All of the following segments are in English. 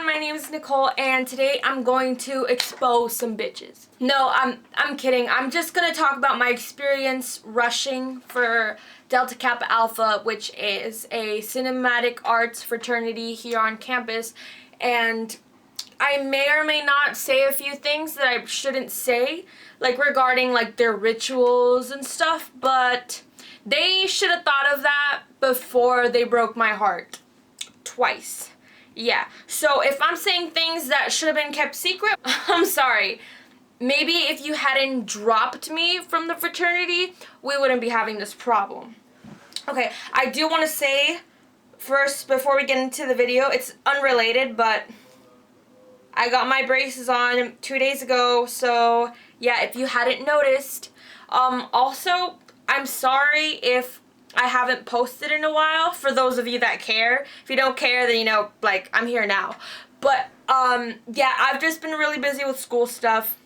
my name is Nicole, and today I'm going to expose some bitches. No, I'm kidding. I'm just gonna talk about my experience rushing for Delta Kappa Alpha, which is a cinematic arts fraternity here on campus, and I may or may not say a few things that I shouldn't say, like regarding like their rituals and stuff, but they should have thought of that before they broke my heart. Twice. Yeah. So if I'm saying things that should have been kept secret, I'm sorry. Maybe if you hadn't dropped me from the fraternity, we wouldn't be having this problem. Okay, I do want to say first, before we get into the video, it's unrelated, but I got my braces on 2 days ago, so yeah, if you hadn't noticed. Also, I'm sorry if I haven't posted in a while, for those of you that care. If you don't care, then you know, like, I'm here now. But, yeah, I've just been really busy with school stuff.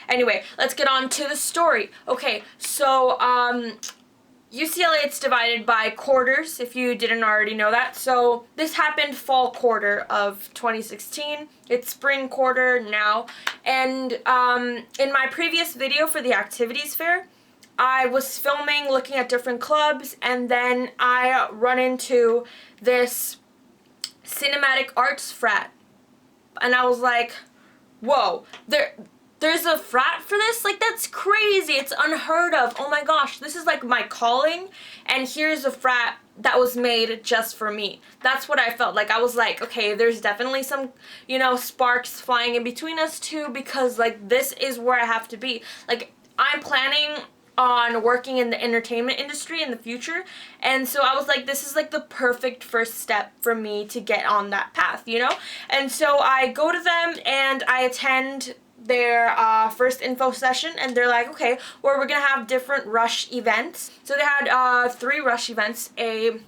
Anyway, let's get on to the story. Okay, so, UCLA, it's divided by quarters, if you didn't already know that. So this happened fall quarter of 2016. It's spring quarter now. And in my previous video for the activities fair, I was filming, looking at different clubs, and then I run into this cinematic arts frat. And I was like, whoa, there's a frat for this? Like, that's crazy. It's unheard of. Oh my gosh, this is like my calling, and here's a frat that was made just for me. That's what I felt like. I was like, okay, there's definitely some, you know, sparks flying in between us two, because like this is where I have to be. Like, I'm planning on working in the entertainment industry in the future, and so I was like, this is like the perfect first step for me to get on that path, you know? And so I go to them and I attend their first info session, and they're like, okay, well, we're gonna have different rush events. So they had 3 rush events: a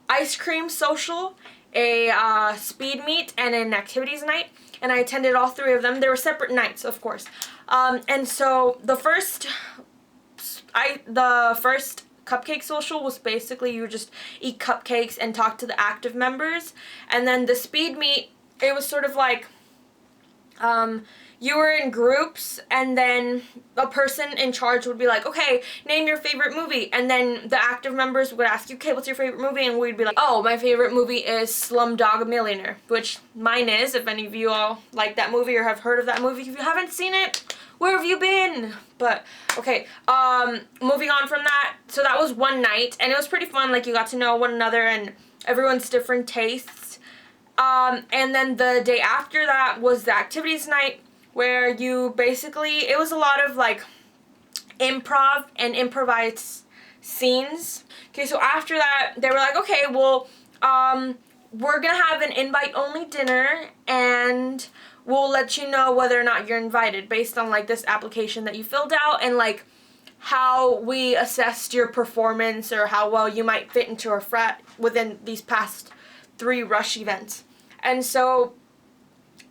ice cream social, a speed meet, and an activities night. And I attended all 3 of them. They were separate nights, of course. And so the first cupcake social was basically you just eat cupcakes and talk to the active members. And then the speed meet, it was sort of like you were in groups, and then a person in charge would be like, okay, name your favorite movie. And then the active members would ask you, okay, what's your favorite movie? And we'd be like, oh, my favorite movie is Slumdog Millionaire, which mine is, if any of you all like that movie or have heard of that movie. If you haven't seen it, where have you been? But, okay, moving on from that. So that was one night, and it was pretty fun. Like, you got to know one another and everyone's different tastes. And then the day after that was the activities night, where you basically, it was a lot of like improv and improvised scenes. Okay, so after that, they were like, okay, well, we're gonna have an invite-only dinner, and we'll let you know whether or not you're invited based on like this application that you filled out, and like how we assessed your performance or how well you might fit into our frat within these past 3 rush events. And so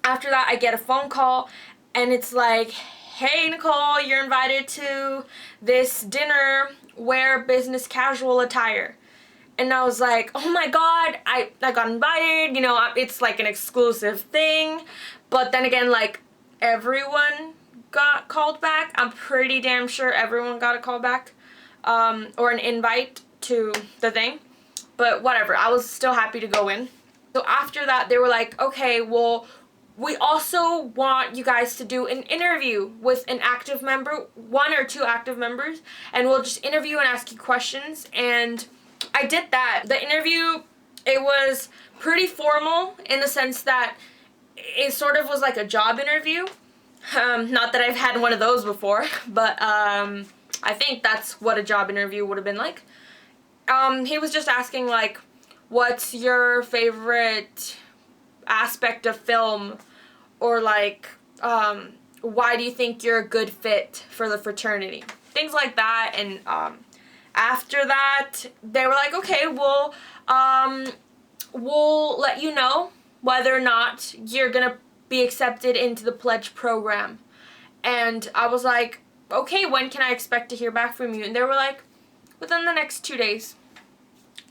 after that, I get a phone call, and it's like, hey, Nicole, you're invited to this dinner, wear business casual attire. And I was like, oh my god, I got invited, you know, it's like an exclusive thing. But then again, like, everyone got called back. I'm pretty damn sure everyone got a call back, or an invite to the thing. But whatever, I was still happy to go in. So after that, they were like, okay, well, we also want you guys to do an interview with an active member, 1 or 2 active members, and we'll just interview and ask you questions. And I did that. The interview, it was pretty formal in the sense that it sort of was like a job interview. Not that I've had one of those before, but I think that's what a job interview would have been like. He was just asking like, what's your favorite aspect of film, or like, why do you think you're a good fit for the fraternity? Things like that. And after that, they were like, okay, well, we'll let you know whether or not you're gonna be accepted into the pledge program. And I was like, okay, when can I expect to hear back from you? And they were like, within the next 2 days.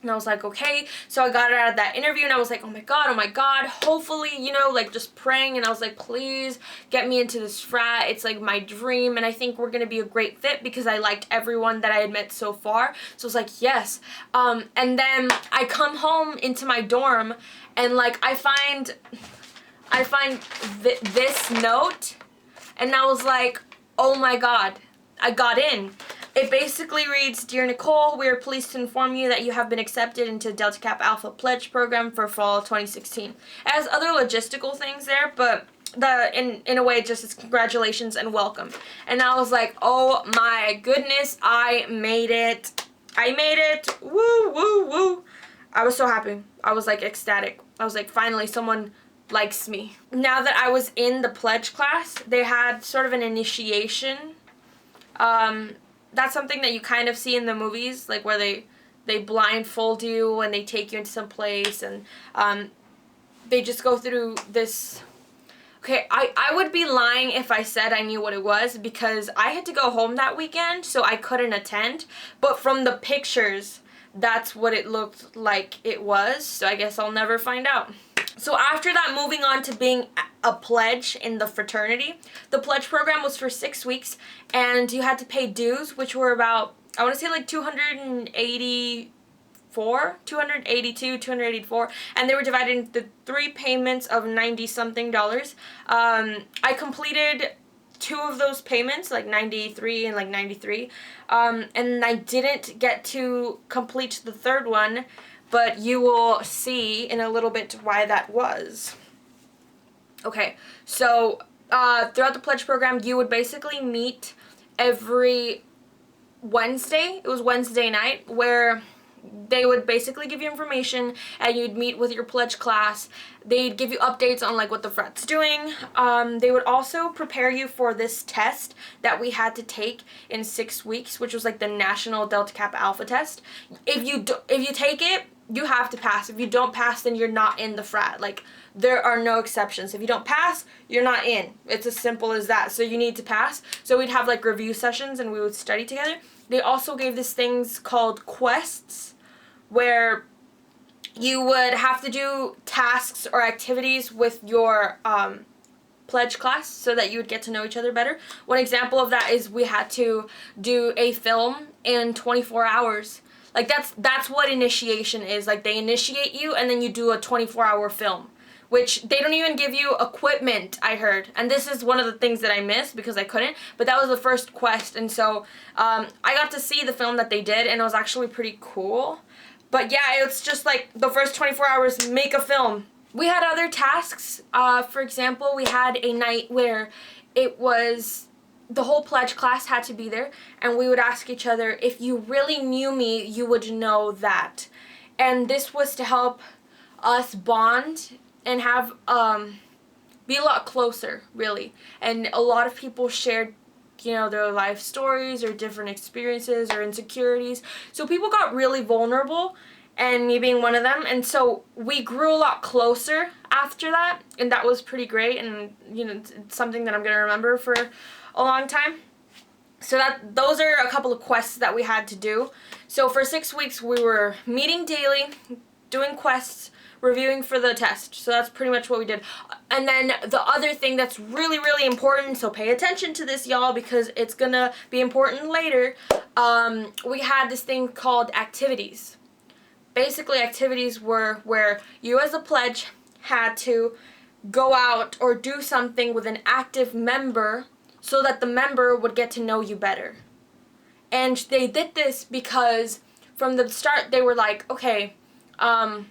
And I was like, okay. So I got out of that interview and I was like, oh my God, hopefully, you know, like just praying. And I was like, please get me into this frat. It's like my dream. And I think we're going to be a great fit because I liked everyone that I had met so far. So I was like, yes. And then I come home into my dorm and like I find this note and I was like, oh my God, I got in. It basically reads, Dear Nicole, we are pleased to inform you that you have been accepted into Delta Kappa Alpha Pledge Program for fall 2016. It has other logistical things there, but in a way it just says congratulations and welcome. And I was like, oh my goodness, I made it. I made it. Woo, woo, woo. I was so happy. I was like ecstatic. I was like, finally someone likes me. Now that I was in the pledge class, they had sort of an initiation. That's something that you kind of see in the movies, like where they blindfold you and they take you into some place and they just go through this. Okay, I would be lying if I said I knew what it was because I had to go home that weekend, so I couldn't attend. But from the pictures, that's what it looked like it was, so I guess I'll never find out. So after that, moving on to being a pledge in the fraternity. The pledge program was for 6 weeks, and you had to pay dues, which were about, I want to say like 284, and they were divided into 3 payments of $90-something. I completed 2 of those payments, like 93 and like 93, and I didn't get to complete the 3rd one, but you will see in a little bit why that was. Okay, so throughout the pledge program, you would basically meet every Wednesday. It was Wednesday night where they would basically give you information and you'd meet with your pledge class. They'd give you updates on like what the frat's doing. They would also prepare you for this test that we had to take in 6 weeks, which was like the National Delta Kappa Alpha test. If you take it, you have to pass. If you don't pass, then you're not in the frat. Like, there are no exceptions. If you don't pass, you're not in. It's as simple as that. So you need to pass. So we'd have like review sessions and we would study together. They also gave this things called quests where you would have to do tasks or activities with your pledge class so that you would get to know each other better. One example of that is we had to do a film in 24 hours. Like that's what initiation is. Like they initiate you and then you do a 24-hour film, which they don't even give you equipment, I heard. And this is one of the things that I missed because I couldn't, but that was the first quest. And so I got to see the film that they did and it was actually pretty cool. But yeah, it's just like the first 24 hours, make a film. We had other tasks. For example, we had a night where it was the whole pledge class had to be there, and we would ask each other, if you really knew me, you would know that. And this was to help us bond and have be a lot closer, really. And a lot of people shared, you know, their life stories or different experiences or insecurities. So people got really vulnerable, and me being one of them. And so we grew a lot closer after that, and that was pretty great. And you know, it's something that I'm gonna remember for a long time. So those are a couple of quests that we had to do. So for 6 weeks we were meeting daily, doing quests, reviewing for the test. So that's pretty much what we did. And then the other thing that's really, really important, so pay attention to this, y'all, because it's gonna be important later. We had this thing called activities. Basically, activities were where you as a pledge had to go out or do something with an active member so that the member would get to know you better. And they did this because from the start they were like, okay, at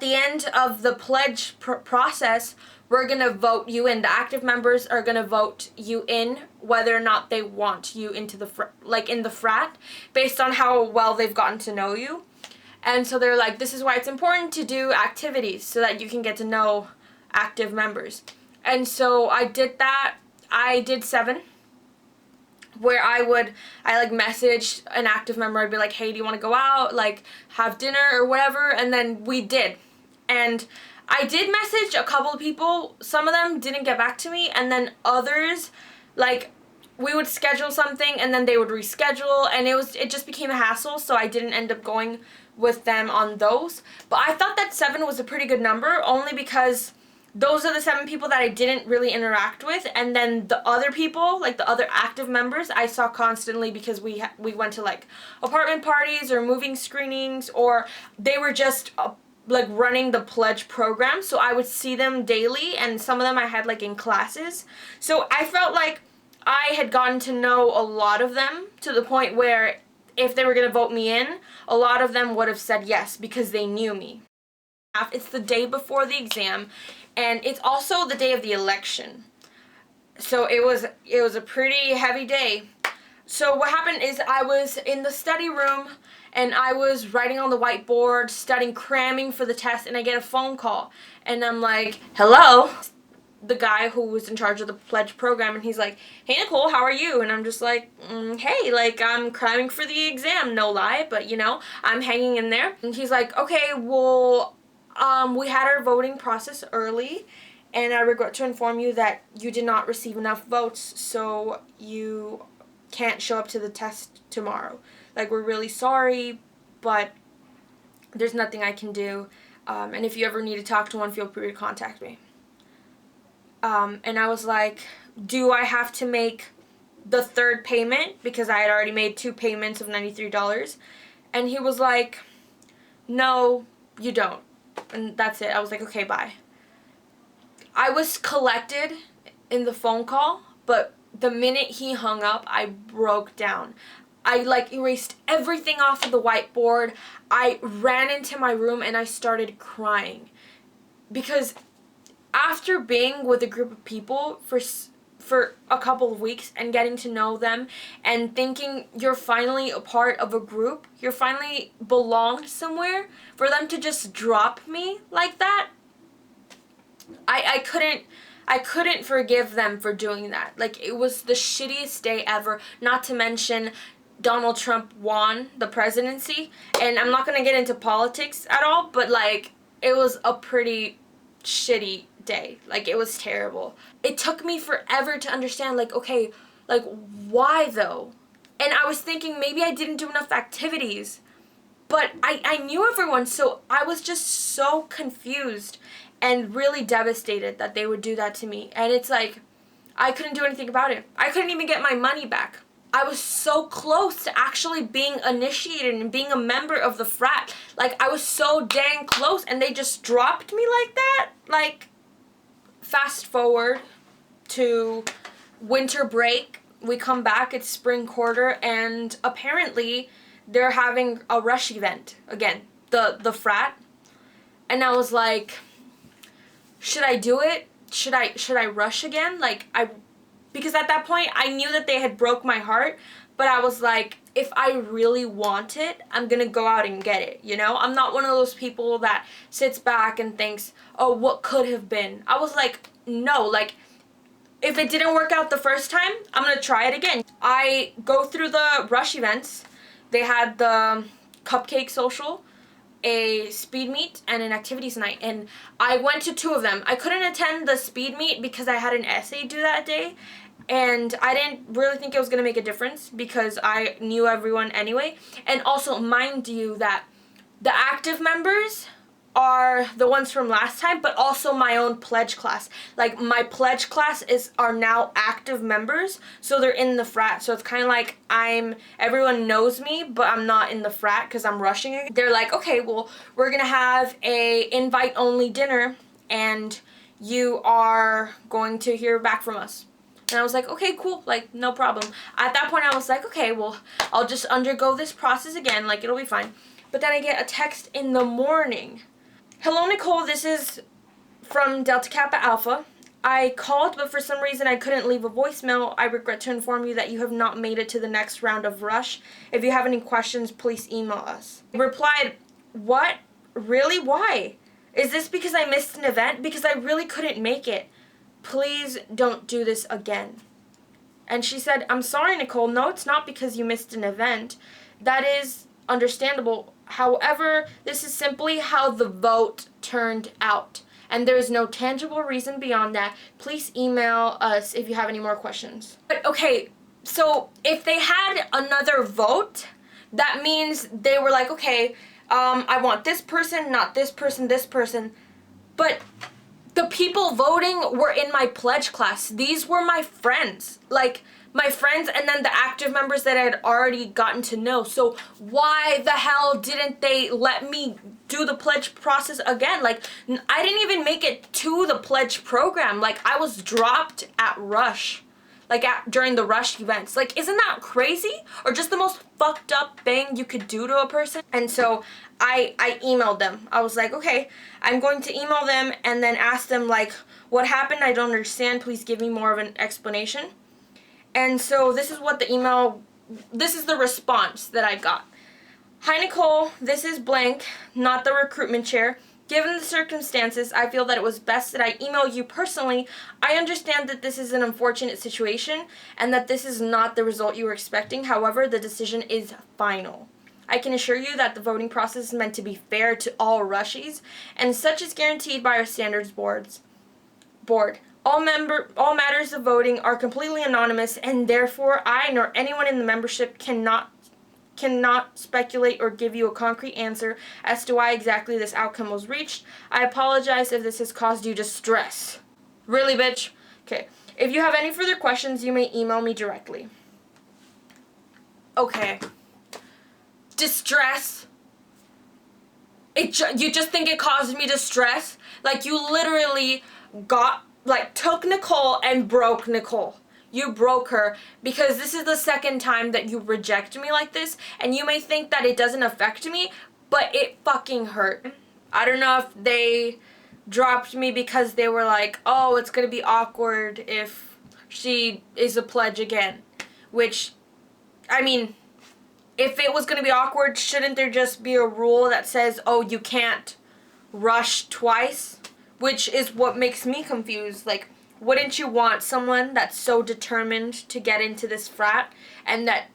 the end of the pledge process, we're going to vote you in. The active members are going to vote you in whether or not they want you into the in the frat based on how well they've gotten to know you. And so they're like, this is why it's important to do activities so that you can get to know active members. And so I did that. I did 7 where I like message an active member. I'd be like, hey, do you want to go out, like have dinner or whatever? And then we did. And I did message a couple of people. Some of them didn't get back to me, and then others, like we would schedule something and then they would reschedule, and it just became a hassle, so I didn't end up going with them on those. But I thought that 7 was a pretty good number, only because those are the 7 people that I didn't really interact with, and then the other people, like the other active members, I saw constantly because we went to like apartment parties or moving screenings, or they were just like running the pledge program, so I would see them daily, and some of them I had like in classes. So I felt like I had gotten to know a lot of them to the point where if they were going to vote me in, a lot of them would have said yes because they knew me. It's the day before the exam, and it's also the day of the election. So it was a pretty heavy day. So what happened is I was in the study room and I was writing on the whiteboard, studying, cramming for the test, and I get a phone call. And I'm like, hello? The guy who was in charge of the pledge program, and he's like, hey Nicole, how are you? And I'm just like, hey, like I'm cramming for the exam, no lie, but you know, I'm hanging in there. And he's like, okay, well, we had our voting process early, and I regret to inform you that you did not receive enough votes, so you can't show up to the test tomorrow. Like, we're really sorry, but there's nothing I can do, and if you ever need to talk to one, feel free to contact me. And I was like, do I have to make the 3rd payment? Because I had already made 2 payments of $93. And he was like, no, you don't. And that's it. I was like, okay, bye. I was collected in the phone call, but the minute he hung up, I broke down. I like erased everything off of the whiteboard. I ran into my room and I started crying. Because after being with a group of people for a couple of weeks and getting to know them and thinking you're finally a part of a group, you're finally belonged somewhere, for them to just drop me like that, I couldn't forgive them for doing that. Like, it was the shittiest day ever, not to mention Donald Trump won the presidency, and I'm not going to get into politics at all, but like, it was a pretty shitty day. Like, it was terrible. It took me forever to understand, like, okay, like, why though? And I was thinking maybe I didn't do enough activities, but I knew everyone, so I was just so confused and really devastated that they would do that to me. And it's like, I couldn't do anything about it. I couldn't even get my money back. I was so close to actually being initiated and being a member of the frat. Like, I was so dang close, and they just dropped me like that. Like, fast forward to winter break. We come back, it's spring quarter, and apparently they're having a rush event again, the frat. And I was like, should I do it? Should I rush again? Like, because at that point I knew that they had broke my heart, but I was like, if I really want it, I'm gonna go out and get it, you know? I'm not one of those people that sits back and thinks, oh, what could have been? I was like, no, like, if it didn't work out the first time, I'm gonna try it again. I go through the rush events. They had the cupcake social, a speed meet, and an activities night, and I went to 2 of them. I couldn't attend the speed meet because I had an essay due that day, and I didn't really think it was going to make a difference because I knew everyone anyway. And also, mind you, that the active members are the ones from last time, but also my own pledge class. Like, my pledge class are now active members, so they're in the frat. So it's kind of like everyone knows me, but I'm not in the frat because I'm rushing it. They're like, okay, well, we're gonna have a invite-only dinner, and you are going to hear back from us. And I was like, okay, cool, like, no problem. At that point, I was like, okay, well, I'll just undergo this process again, like, it'll be fine. But then I get a text in the morning. Hello, Nicole, this is from Delta Kappa Alpha. I called, but for some reason I couldn't leave a voicemail. I regret to inform you that you have not made it to the next round of rush. If you have any questions, please email us. I replied, what? Really? Why? Is this because I missed an event? Because I really couldn't make it. Please don't do this again. And she said, I'm sorry, Nicole. No, it's not because you missed an event. That is understandable. However, this is simply how the vote turned out, and there is no tangible reason beyond that. Please email us if you have any more questions. But okay, So if they had another vote, that means they were like, okay, I want this person, not this person, this person. But the people voting were in my pledge class. These were my friends. Like, my friends and then the active members that I had already gotten to know. So why the hell didn't they let me do the pledge process again? Like, I didn't even make it to the pledge program. Like, I was dropped at Rush. Like, during the Rush events. Like, isn't that crazy? Or just the most fucked up thing you could do to a person? And so I emailed them. I was like, okay, I'm going to email them and then ask them, like, what happened? I don't understand. Please give me more of an explanation. And so this is what this is the response that I got. Hi, Nicole. This is blank, not the recruitment chair. Given the circumstances, I feel that it was best that I email you personally. I understand that this is an unfortunate situation and that this is not the result you were expecting. However, the decision is final. I can assure you that the voting process is meant to be fair to all Rushies, and such is guaranteed by our standards board. All matters of voting are completely anonymous, and therefore I nor anyone in the membership cannot speculate or give you a concrete answer as to why exactly this outcome was reached. I apologize if this has caused you distress. Really, bitch? Okay. If you have any further questions, you may email me directly. Okay. Distress? You just think it caused me distress? Like, you literally took Nicole and broke Nicole. You broke her because this is the second time that you reject me like this, and you may think that it doesn't affect me, but it fucking hurt. I don't know if they dropped me because they were like, oh, it's gonna be awkward if she is a pledge again. Which, I mean, if it was gonna be awkward, shouldn't there just be a rule that says, oh, you can't rush twice? Which is what makes me confused. Like, wouldn't you want someone that's so determined to get into this frat and that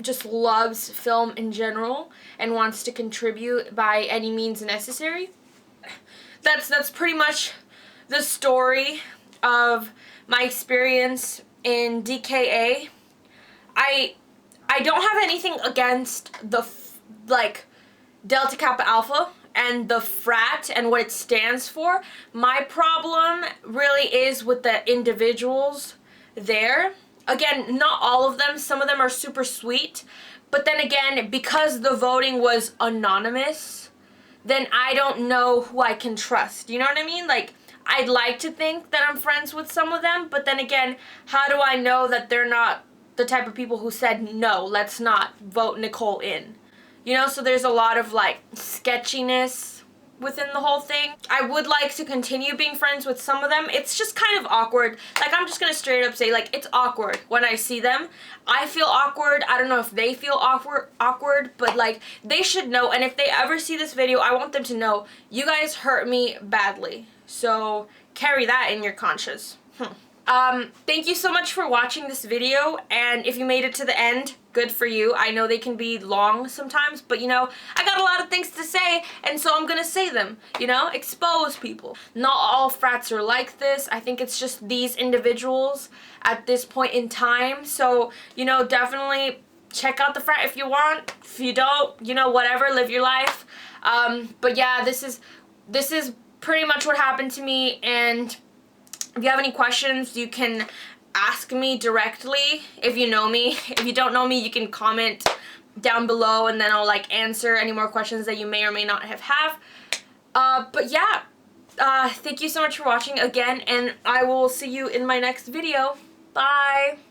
just loves film in general and wants to contribute by any means necessary? That's pretty much the story of my experience in DKA. I don't have anything against the Delta Kappa Alpha and the frat and what it stands for. My problem really is with the individuals there. Again, not all of them. Some of them are super sweet. But then again, because the voting was anonymous, then I don't know who I can trust. You know what I mean? Like, I'd like to think that I'm friends with some of them, but then again, how do I know that they're not the type of people who said, no, let's not vote Nicole in? You know, so there's a lot of, like, sketchiness within the whole thing. I would like to continue being friends with some of them. It's just kind of awkward. Like, I'm just gonna straight up say, like, it's awkward when I see them. I feel awkward. I don't know if they feel awkward, but, like, they should know. And if they ever see this video, I want them to know, you guys hurt me badly. So, carry that in your conscience. Thank you so much for watching this video, and if you made it to the end, good for you. I know they can be long sometimes, but you know, I got a lot of things to say, and so I'm gonna say them, you know, expose people. Not all frats are like this. I think it's just these individuals at this point in time, so, you know, definitely check out the frat if you want. If you don't, you know, whatever, live your life. But yeah, this is pretty much what happened to me, and if you have any questions, you can ask me directly if you know me. If you don't know me, you can comment down below and then I'll like answer any more questions that you may or may not have. But yeah, thank you so much for watching again, and I will see you in my next video. Bye!